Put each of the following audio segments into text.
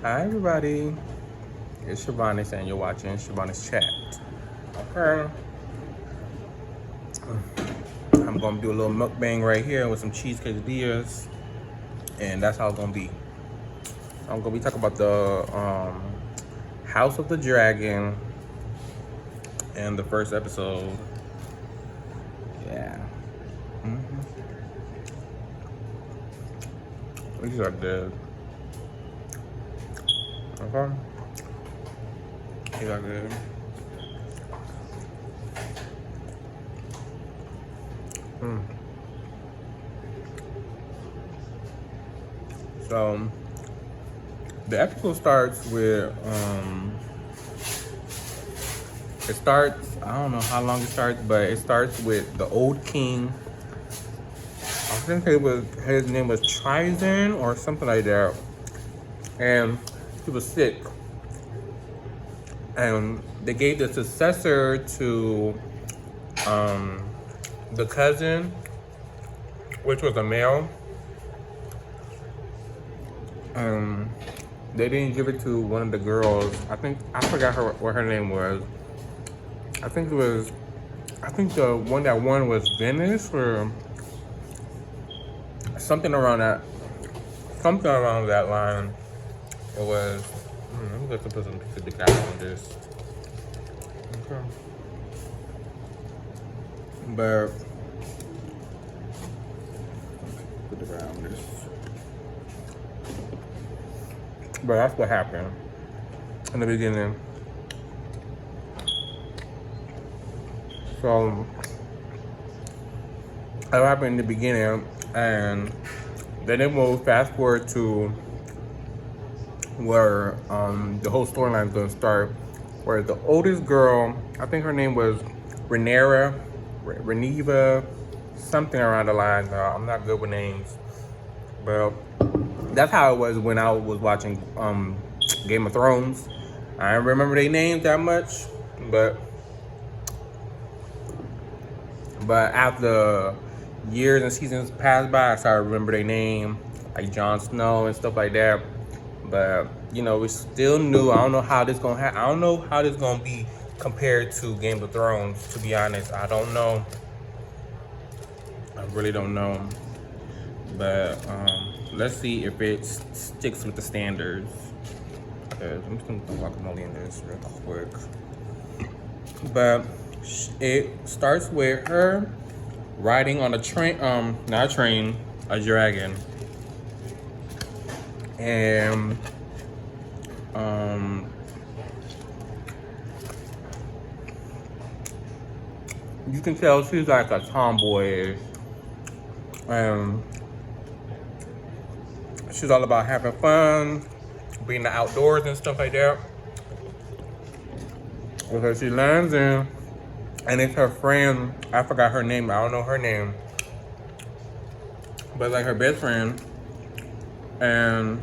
Hi everybody, it's Shavonnis and you're watching Shavonnis Chat. Okay. I'm gonna do a little mukbang right here with some cheese quesadillas, and that's how it's gonna be. I'm gonna be talking about the House of the Dragon and the first episode. Yeah. These are good. Okay. These are good. So the episode starts with I don't know how long it starts, but it starts with the old king. I think his name was Trizen or something like that. And he was sick. And they gave the successor to the cousin, which was a male. They didn't give it to one of the girls. I forgot what her name was. I think the one that won was Venice or something around that line. It was. I'm going to put some specific guys on this. Okay. But put the guy on this. But that's what happened in the beginning. So that happened in the beginning, and then it moved fast forward to where the whole storyline is going to start, where the oldest girl, I think her name was Reneva, something around the line. I'm not good with names, but that's how it was when I was watching Game of Thrones. I don't remember their names that much, but after years and seasons passed by, I started to remember their name, like Jon Snow and stuff like that. But we still new. I don't know how this gonna happen. I don't know how this gonna be compared to Game of Thrones. To be honest, I don't know. I really don't know. But let's see if it sticks with the standards. I'm just gonna put guacamole in this real quick. But it starts with her riding on a train, not a train, a dragon. And you can tell she's like a tomboy, and she's all about having fun, being in the outdoors and stuff like that. Because she lands in, and it's her friend, I forgot her name, I don't know her name, but like her best friend. And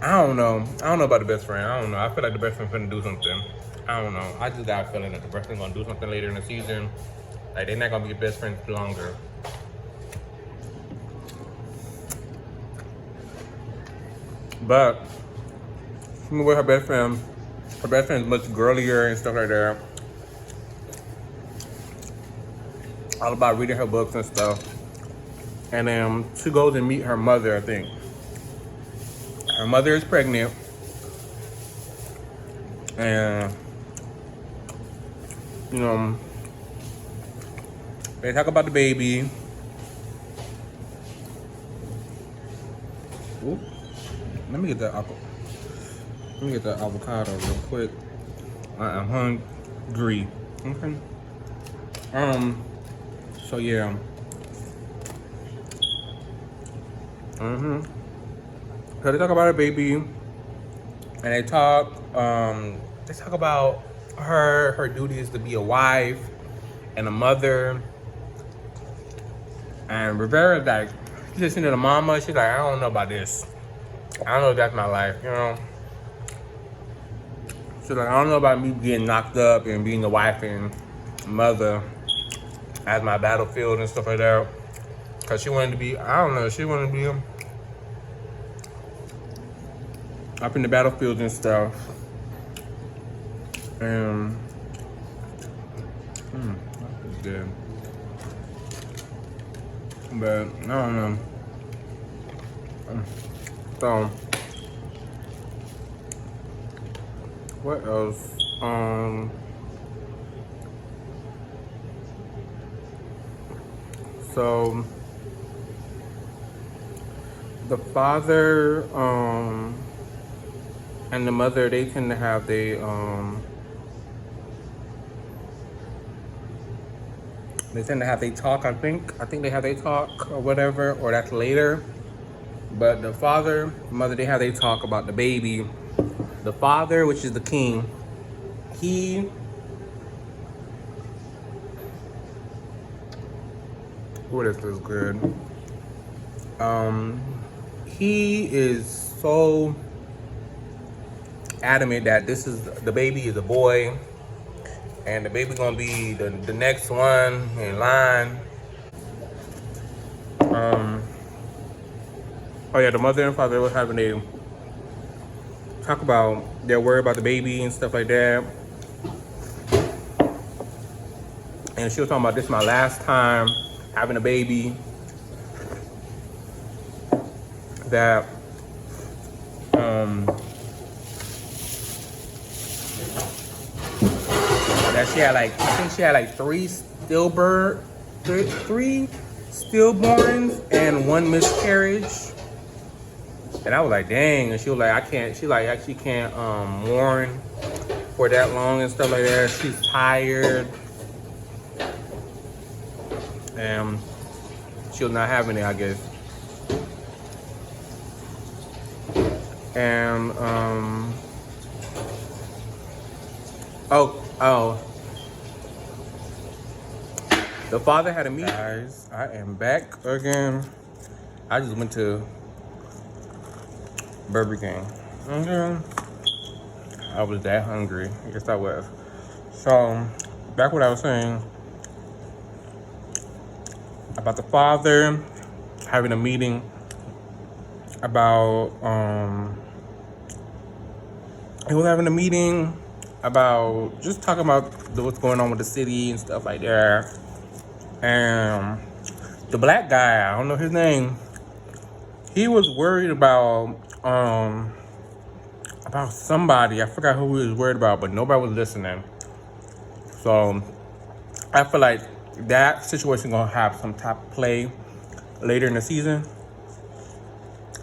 I don't know about the best friend. I don't know. I feel like the best friend finna do something. I don't know. I just got a feeling that the best friend's gonna do something later in the season. Like, they're not gonna be best friends longer. But she's with her best friend. Her best friend's much girlier and stuff like that. All about reading her books and stuff. And then she goes and meet her mother, I think. Her mother is pregnant. And, they talk about the baby. Ooh. Let me get that avocado real quick. I'm hungry. Okay. So yeah. So they talk about her baby, and they talk about her duty is to be a wife and a mother. And Rivera's like, she's listening to the mama. She's like, I don't know about this. I don't know if that's my life, She's like, I don't know about me getting knocked up and being the wife and mother as my battlefield and stuff like that. Cause she wanted to be, I don't know, she wanted to be up in the battlefield and stuff. And that's good. But I don't know. So what else? So the father and the mother, they tend to have they tend to have they talk. I think they have they talk or whatever, or that's later. But the father, mother, they have they talk about the baby. The father, which is the king, what is this good? He is so adamant that the baby is a boy, and the baby gonna be the next one in line. Oh yeah, the mother and father were having a talk about their worry about the baby and stuff like that. And she was talking about, this is my last time having a baby. That she had like, I think she had like three stillborns and one miscarriage. And I was like, dang. And she was like, I actually can't mourn for that long and stuff like that. She's tired. And she was not having it, I guess. And the father had a meeting. Guys, I am back again. I just went to Burger King. I was that hungry. Yes, I was. So, back what I was saying about the father having a meeting about he was having a meeting about just talking about what's going on with the city and stuff like that. And the black guy, I don't know his name, he was worried about somebody. I forgot who he was worried about, but nobody was listening. So I feel like that situation gonna have some top play later in the season.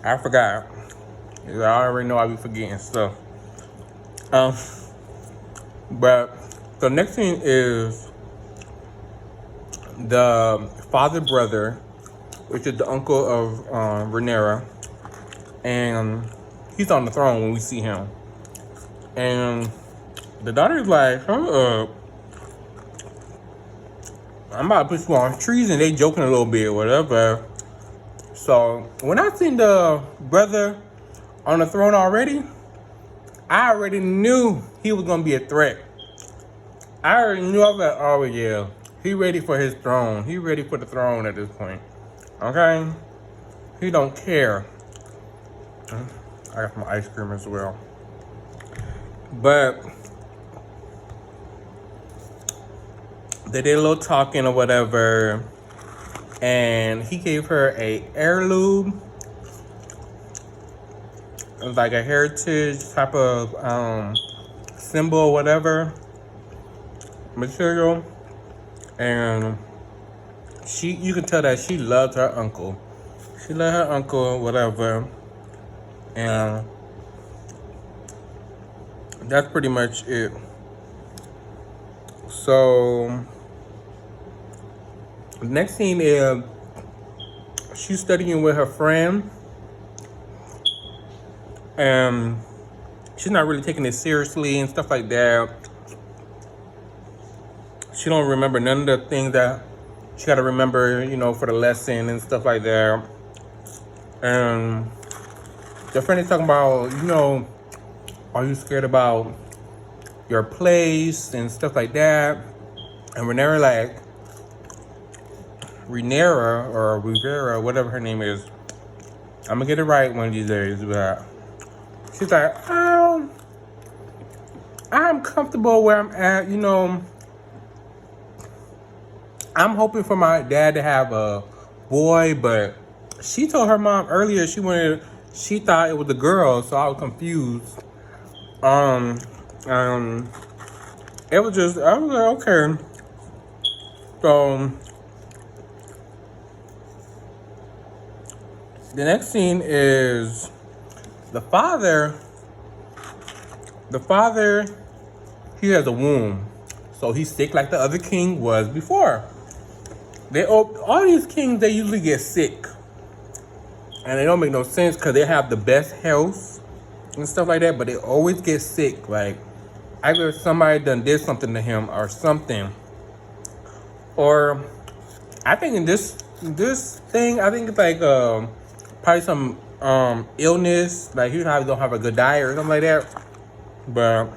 I forgot. I already know I be forgetting stuff. But the next thing is the father brother, which is the uncle of Rhaenyra, and he's on the throne when we see him. And the daughter's like, I'm about to put you on trees, and they joking a little bit, whatever. So when I seen the brother on the throne already, I already knew he was gonna be a threat. I already knew. I was like, oh yeah, he ready for his throne. He ready for the throne at this point. Okay? He don't care. I got some ice cream as well. But they did a little talking or whatever, and he gave her a heirloom. It was like a heritage type of symbol or whatever material, and you can tell that she loved her uncle. She loved her uncle, whatever, and that's pretty much it. So the next scene is she's studying with her friend, and she's not really taking it seriously and stuff like that. She don't remember none of the things that she got to remember, for the lesson and stuff like that. And the friend is talking about, are you scared about your place and stuff like that? And Rhaenyra, or Rivera, whatever her name is, I'm gonna get it right one of these days, but She's like, oh, I'm comfortable where I'm at. You know, I'm hoping for my dad to have a boy, but she told her mom earlier she thought it was a girl, so I was confused. Um, um, it was just, I was like, okay. So, the next scene is the father, he has a wound. So he's sick like the other king was before. All these kings, they usually get sick. And they don't make no sense because they have the best health and stuff like that, but they always get sick. Like, either somebody done did something to him or something. Or, I think in this thing, I think it's like probably some illness. Like, he probably don't have a good diet or something like that. But,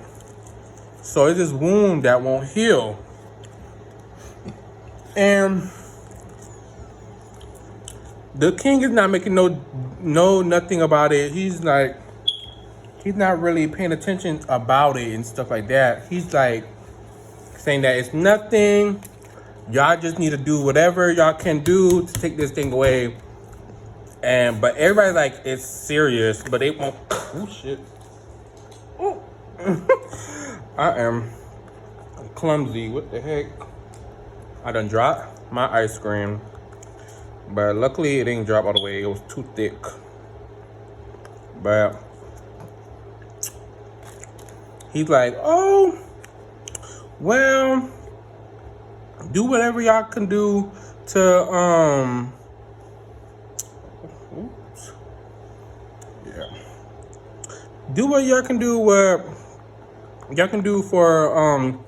so it's this wound that won't heal. And the king is not making nothing about it. He's like, he's not really paying attention about it and stuff like that. He's like saying that it's nothing. Y'all just need to do whatever y'all can do to take this thing away. But everybody's like, it's serious, but they won't. Oh shit. Oh. I am clumsy. What the heck? I done dropped my ice cream. But luckily it didn't drop all the way. It was too thick. But he's like, oh, well, do whatever y'all can do to oops. Yeah. Do what y'all can do for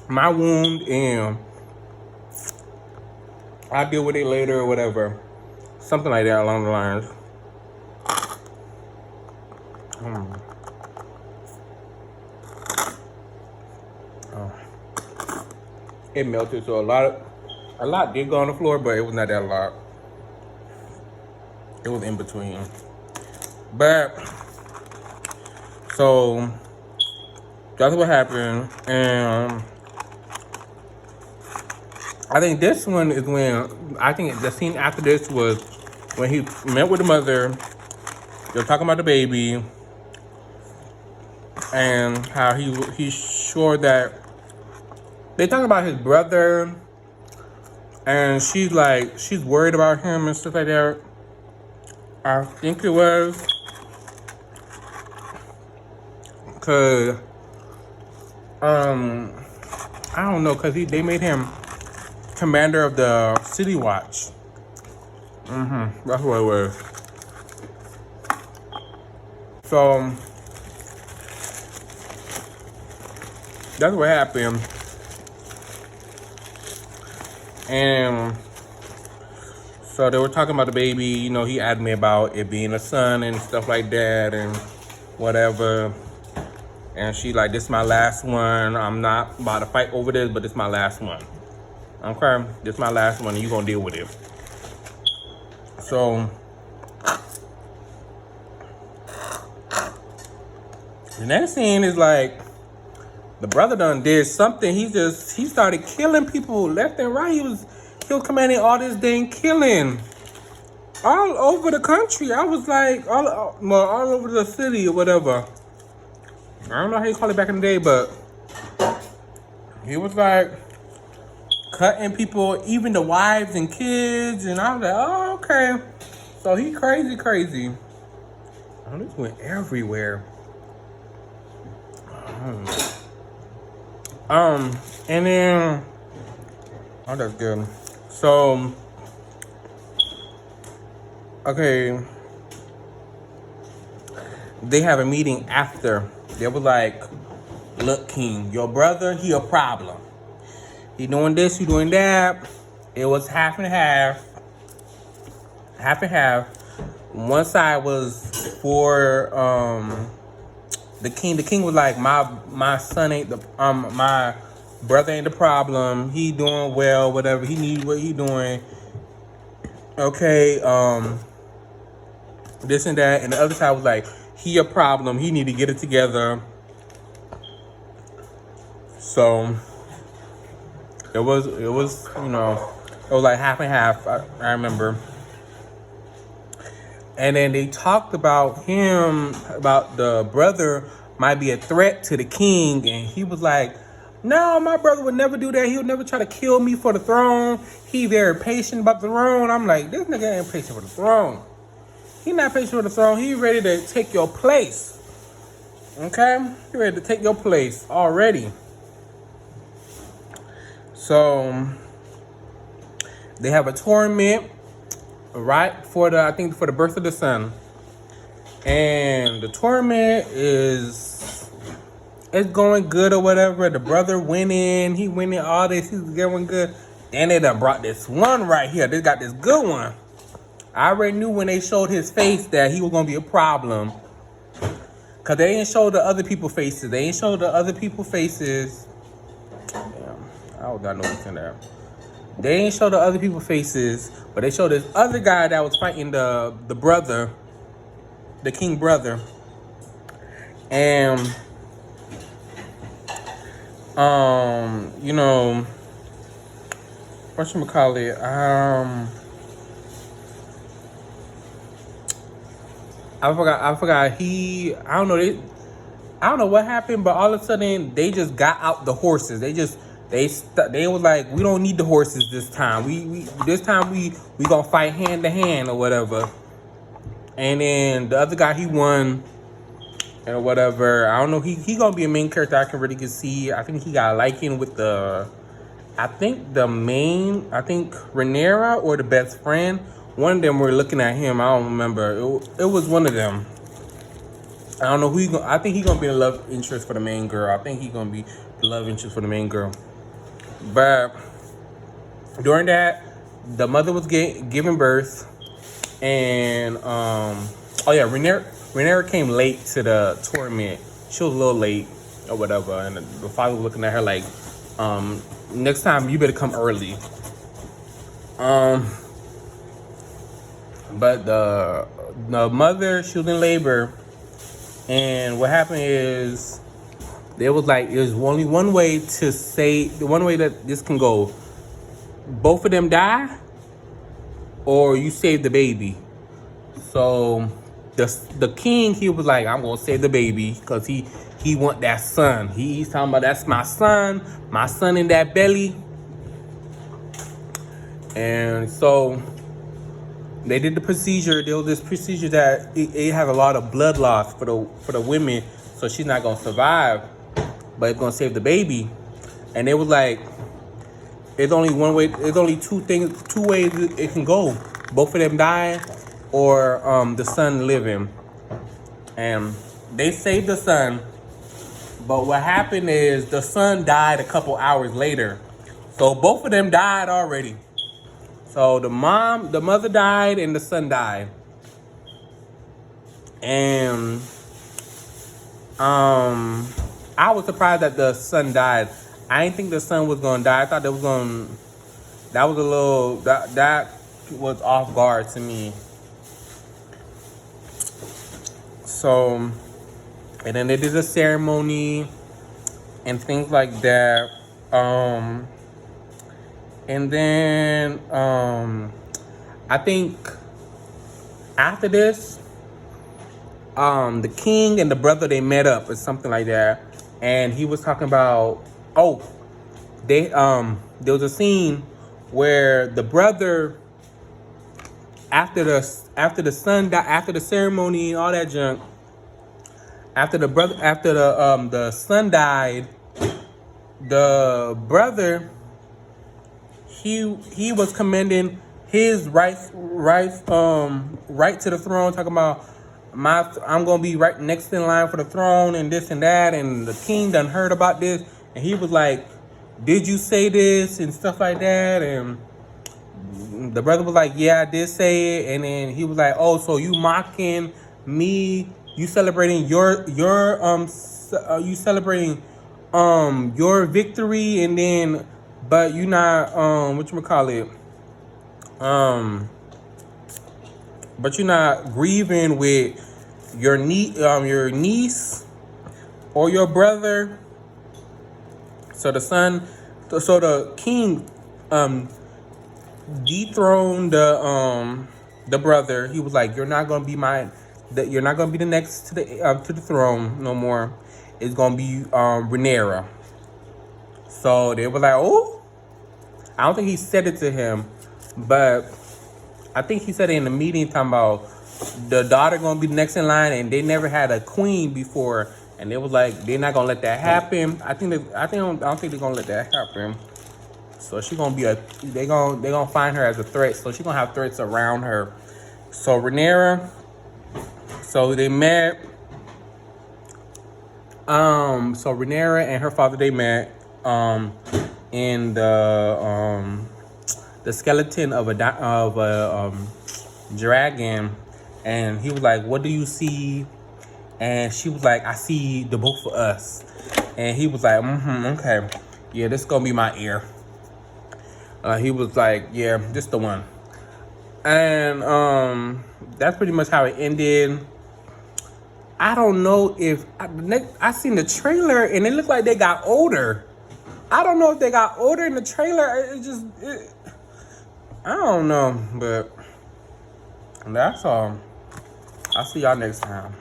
my wound, and I'll deal with it later or whatever. Something like that along the lines. Oh. It melted, so a lot did go on the floor, but it was not that lot. It was in between. But, so, that's what happened, and I think this one is when, I think the scene after this was when he met with the mother. They're talking about the baby and how he's sure that they talking about his brother, and she's worried about him and stuff like that. I think it was because I don't know, because they made him commander of the city watch. That's what it was. So that's what happened. And so they were talking about the baby. You know, he asked me about it being a son and stuff like that and whatever. And she like, this is my last one. I'm not about to fight over this, but this is my last one. Okay, this is my last one, and you're gonna deal with it. So the next scene is like the brother done did something. He started killing people left and right. He was commanding all this dang killing all over the country. I was like all over the city or whatever. I don't know how you call it back in the day, but he was like cutting people, even the wives and kids, and I was like, oh, okay. So he crazy. Oh, this went everywhere. And then, oh, that's good. So, okay, they have a meeting after. They were like, look, King, your brother, he a problem. He doing this, he doing that. It was half and half. Half and half. One side was for the king. The king was like, my son ain't my brother ain't the problem. He doing well, whatever. He need what he doing. Okay, this and that. And the other side was like, he a problem. He need to get it together. So it was, it was like half and half. I remember. And then they talked about him, about the brother might be a threat to the king. And he was like, no, my brother would never do that. He would never try to kill me for the throne. He very patient about the throne. I'm like, this nigga ain't patient for the throne. He not patient for the throne. He ready to take your place. Okay? He ready to take your place already. So they have a tournament right for the, I think for the birth of the son. And the tournament it's going good or whatever. The brother winning, he winning all this, he's going good. Then they done brought this one right here. They got this good one. I already knew when they showed his face that he was gonna be a problem. Cause they ain't show the other people's faces. They ain't show the other people's faces. Damn, I got no in there. They ain't show the other people's faces, but they showed this other guy that was fighting the brother, the king brother. And whatchamacallit, I forgot I don't know what happened, but all of a sudden they just got out the horses. They was like, we don't need the horses this time. We gonna fight hand to hand or whatever. And then the other guy, he won and whatever. I don't know. He gonna be a main character. I can really see. I think he got liking with Rhaenyra or the best friend. One of them were looking at him. I don't remember. It was one of them. I don't know who I think he's gonna be the love interest for the main girl. I think he's gonna be the love interest for the main girl. But during that, the mother was giving birth, and Rhaenyra came late to the tournament. She was a little late or whatever, and the father was looking at her like, next time you better come early. But the mother, she was in labor, and what happened is there was like, there's only one way to say, the one way that this can go. Both of them die, or you save the baby. So the king, he was like, I'm gonna save the baby, because he want that son. He's talking about, that's my son in that belly. And so they did the procedure. There was this procedure that it has a lot of blood loss for the women, so she's not gonna survive, but it's gonna save the baby. And it was like, there's only one way. There's only two ways it can go. Both of them die, or the son living. And they saved the son, but what happened is the son died a couple hours later. So both of them died already. So the mother died and the son died. And I was surprised that the son died. I didn't think the son was gonna die. I thought that was off guard to me. So, and then they did a ceremony and things like that. And then I think after this, the king and the brother, they met up or something like that, and he was talking about, there was a scene where the brother, after the son died, after the ceremony and all that junk, after the son died, the brother, he was commending his right to the throne, talking about I'm gonna be right next in line for the throne and this and that. And the king done heard about this, and he was like, did you say this and stuff like that? And the brother was like, yeah, I did say it. And then he was like, oh, so you mocking me, you celebrating your victory, and then but you not but you're not grieving with your niece or your brother. So the king dethroned the brother. He was like, "You're not gonna be you're not gonna be the next to the throne no more. It's gonna be Rhaenyra." So they were like, "Oh." I don't think he said it to him, but I think he said it in the meeting talking about the daughter gonna be the next in line, and they never had a queen before, and they was like, they're not gonna let that happen. I don't think they're gonna let that happen. So she gonna be they gonna find her as a threat. So she gonna have threats around her. So Rhaenyra, so they met. So Rhaenyra and her father, they met in the skeleton of a dragon, and he was like, "What do you see?" And she was like, "I see the both of us." And he was like, "Okay, yeah, this is gonna be my heir." He was like, "Yeah, this the one." And that's pretty much how it ended. I don't know if I seen the trailer and it looked like they got older. I don't know if they got older in the trailer. I don't know, but that's all. I'll see y'all next time.